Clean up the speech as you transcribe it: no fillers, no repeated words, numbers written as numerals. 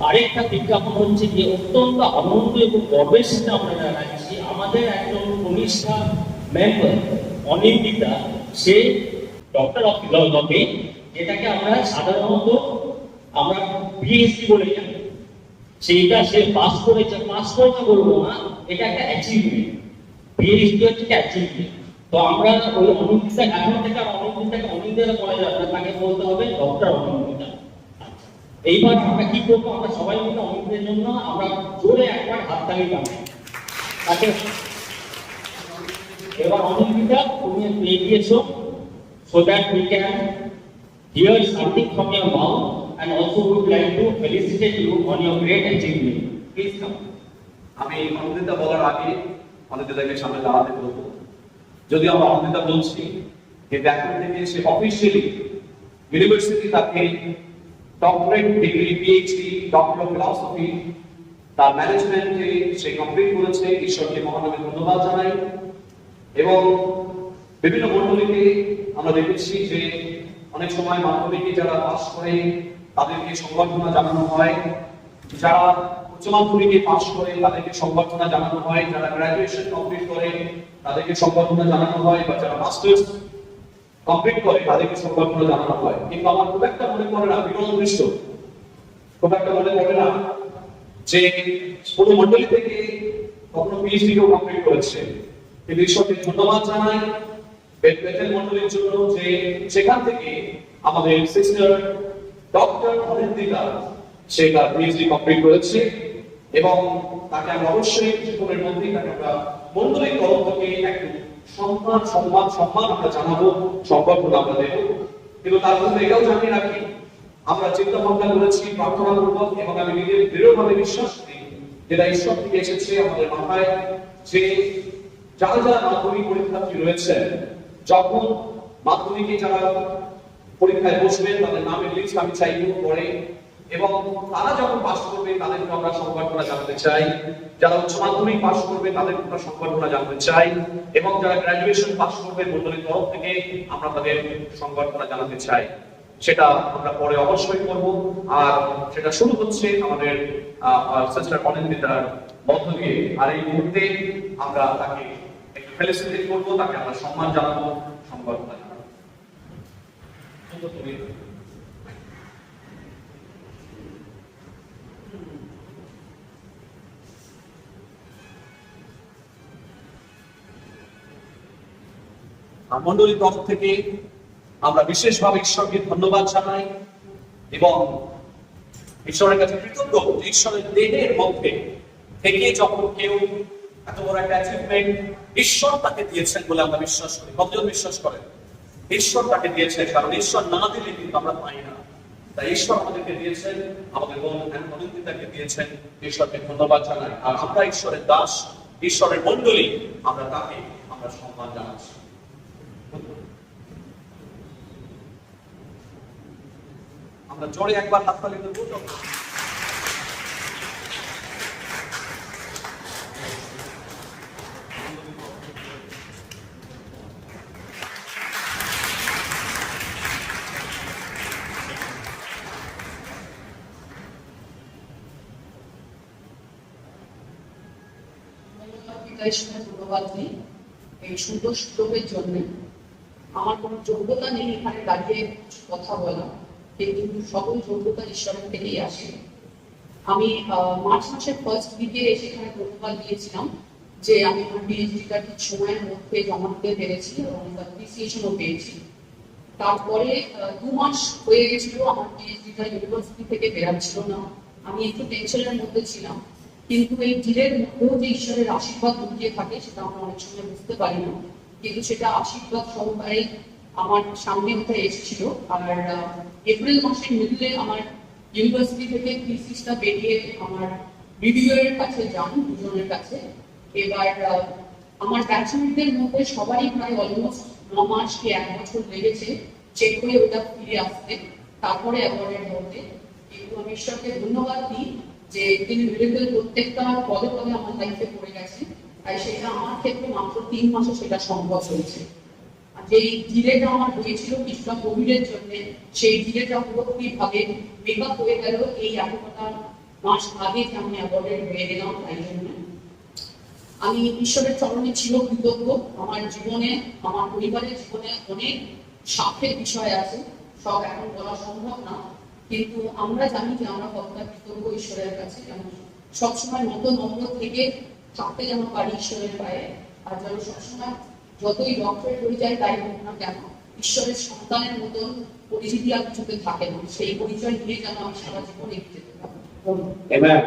আরেকটা বিজ্ঞাপন হচ্ছে যে অত্যন্ত আনন্দ এবং গর্বের সাথে আমরা জানাচ্ছি আমাদের একজন কনিষ্ঠা মেম্বার অনিন্দিতা, সে ডক্টর অফ ফিলসফি, যেটাকে আমরা সাধারণত আমরা পিএইচডি বলে জানি, সেইটা সে পাস করেছে। পাস করেছে বলবো না, এটা একটা অ্যাচিভমেন্ট। পিএইচডি হচ্ছে অ্যাচিভমেন্ট। তো আমরা ওই অনিন্দিতা, এখন থেকে অনিন্দিতাকে অনিন্দিতা বলা যাবে না, তাকে বলতে হবে ডক্টর অনিন্দিতা। এইবার আমরা কি করবো, আমরা সবাই মিলে অনিন্দিতার জন্য আমরা জোরে একবার হাততালি পাবো তাকে। এবার অনিন্দিতা তুমি এগিয়ে এসো, so that we can hear something from your mouth, and also we would like to felicitate you on your great achievement. Please come. আমি অনিন্দিতা বলার আগে অনিন্দিতাকে সামনে দাঁড়াতে বলবো। যদি আমরা অনিন্দিতা বলছি, কিন্তু এখন থেকে সে অফিসিয়ালি ইউনিভার্সিটি তাকে doctorate degree, PhD, doctor of philosophy তার ম্যানেজমেন্টে সে কমপ্লিট করেছে। ঈশ্বরকে মহানামে ধন্যবাদ জানাই। এবং বিভিন্ন মণ্ডলীতে আমরা দেখেছি যে অনেক সময় মাধ্যমিকে যারা পাস করে তাদেরকে সংবর্ধনা জানানো হয়, যারা উচ্চ মাধ্যমিকে পাস করে তাদেরকে সংবর্ধনা জানানো হয়, যারা গ্রাজুয়েশন কমপ্লিট করে তাদেরকে সংবর্ধনা জানানো হয়, বা যারা মাস্টার্স কমপ্লিট করে তাদেরকে সংবর্ধনা জানানো হয়। কিন্তু আমার খুব একটা মনে পড়ে না, বিরল দৃশ্য খুব একটা মনে পড়ে না যে কোনো মণ্ডলী থেকে কখনো পিএইচডি কেউ কমপ্লিট করেছে। কিন্তু ঈশ্বরকে ধন্যবাদ জানাই বেথেল মণ্ডলীর জন্য যে সেখান থেকে আমাদের সিস্টার ডক্টর অনিন্দিতা সে তার পিএইচডি কমপ্লিট করেছে। এবং তাকে আমরা অবশ্যই জীবনের মধ্যেই তাকে আমরা মণ্ডলীর তরফ থেকে একটু সম্মান আমরা জানাবো, সম্বর্ধনা আমরা দেবো। কিন্তু তার মধ্যে এটাও জানিয়ে রাখি, আমরা চিন্তা ভাবনা করেছি প্রার্থনা পূর্বক, এবং আমি নিজের দৃঢ়ভাবে বিশ্বাস করি যেটা ঈশ্বর থেকে এসেছে আমাদের মাথায়, যে যারা যারা মাধ্যমিক পরীক্ষার্থী রয়েছে, যখন মাধ্যমিকে যারা পরীক্ষায় বসবেন তাদের নামের লিস্ট আমি চাইবো পরে, এবং তারা যখন পাস করবে তাদেরকে আমরা সংবর্ধনা জানাতে চাই। যারা উচ্চ মাধ্যমিক পাস করবে তাদেরকে আমরা সংবর্ধনা জানাতে চাই, এবং যারা গ্রাজুয়েশন পাস করবে মণ্ডলীর তরফ থেকে আমরা তাদের সংবর্ধনা জানাতে চাই। সেটা আমরা পরে অবশ্যই করব। আর সেটা শুরু হচ্ছে আমাদের সিস্টার অনিন্দিতার মধ্য দিয়ে। আর এই মুহূর্তে আমরা তাকে একটু ফেলিসিটেট করবো, তাকে আমরা সম্মান জানাবো, সংবর্ধনা জানাবো। মণ্ডলীর তরফ থেকে আমরা বিশেষভাবে ঈশ্বরকে ধন্যবাদ জানাই, এবং ঈশ্বরের কাছে কৃতজ্ঞ যে ঈশ্বরের দেহের মধ্যে থেকে যখন কেউ এত বড় একটা অ্যাচিভমেন্ট ঈশ্বর তাকে দিয়েছেন বলে আমরা বিশ্বাস করি। কতজন বিশ্বাস করেন ঈশ্বর তাকে দিয়েছেন? কারণ ঈশ্বর না দিলে কিন্তু আমরা পাই না। তাই ঈশ্বর আমাদেরকে দিয়েছেন, আমাদের বোন অনিন্দিতাকে দিয়েছেন। ঈশ্বরকে ধন্যবাদ জানাই। আর আমরা ঈশ্বরের দাস, ঈশ্বরের মণ্ডলী, আমরা তাকে আমরা সম্মান জানাচ্ছি। আমরা জোরে একবার হাততালি দেবো। ধন্যবাদ দিই এই সুন্দর সুযোগের জন্য। আমার কোনো যোগ্যতা নেই এখানে দাঁড়িয়ে কথা বলা, কিন্তু সকল যোগ্যতা ঈশ্বরের থেকেই আসে। আমি মার্চ মাসের ফার্স্ট উইকে সেখানে প্রোটোকল দিয়েছিলাম যে আমি আমার পিএইচডিটা ঠিক সময়ের মধ্যে জমা দিতে পেরেছি এবং অ্যাপ্রিসিয়েশনও পেয়েছি। তারপরে 2 মাস হয়ে গেছিল আমার পিএইচডিটা ইউনিভার্সিটি থেকে বেরাচ্ছিল না। আমি একটু টেনশনের মধ্যে ছিলাম, কিন্তু এই ডিলের মধ্যেও যে ঈশ্বরের আশীর্বাদ লুকিয়ে থাকে সেটা আমরা অনেক সময় বুঝতে পারি না, কিন্তু সেটা আশীর্বাদ সহকারে আমার সামনে হতে এসেছিল। আর এপ্রিল মাসের মিডলে আমার ইউনিভার্সিটি থেকে থিসিসটা বেরিয়ে আমার রিভিউয়ারের কাছে যান, দুজনের কাছে। এবার আমার ব্যাচমেটদের মধ্যে সবারই প্রায় অলমোস্ট 9 মাস কি 1 বছর লেগেছে চেক করে ওটা ফিরে আসতে, তারপরে অ্যাওয়ার্ডের মধ্যে। কিন্তু আমি ঈশ্বরকে ধন্যবাদ দিই যে তিনি মিরেকল প্রত্যেকটা পদে পদে আমার লাইফে পড়ে গেছে। তাই সেটা আমার ক্ষেত্রে মাত্র 3 মাসে সেটা সম্ভব হয়েছে। যেই ডিলেটা আমার হয়েছিল কিছুটা কোভিডের জন্য, সেই ডিলেটা পুরোপুরি ভাবে মেকআপ হয়ে গেল এই এতটা মাস আগে যে আমি অ্যাওয়ার্ডেড হয়ে গেলাম, তাই জন্য আমি ঈশ্বরের চরণে ছিল কৃতজ্ঞ। আমার জীবনে, আমার পরিবারের জীবনে অনেক সাফের বিষয় আছে, সব এখন বলা সম্ভব না, কিন্তু আমরা জানি যে আমরা কতটা কৃতজ্ঞ ঈশ্বরের কাছে, যেন সবসময় মতো নম্র থেকে থাকতে যেন পারি ঈশ্বরের পায়ে, আর যেন সবসময় যতই ডক্টরেট হয়ে যায় তাই হোক না কেন, ঈশ্বরের সন্তানের মতন পরিচিতি আর কিছুতে থাকে না, সেই পরিচয় নিয়ে যেন আমি সারা জীবন এগিয়ে যেতে পারি। Amen.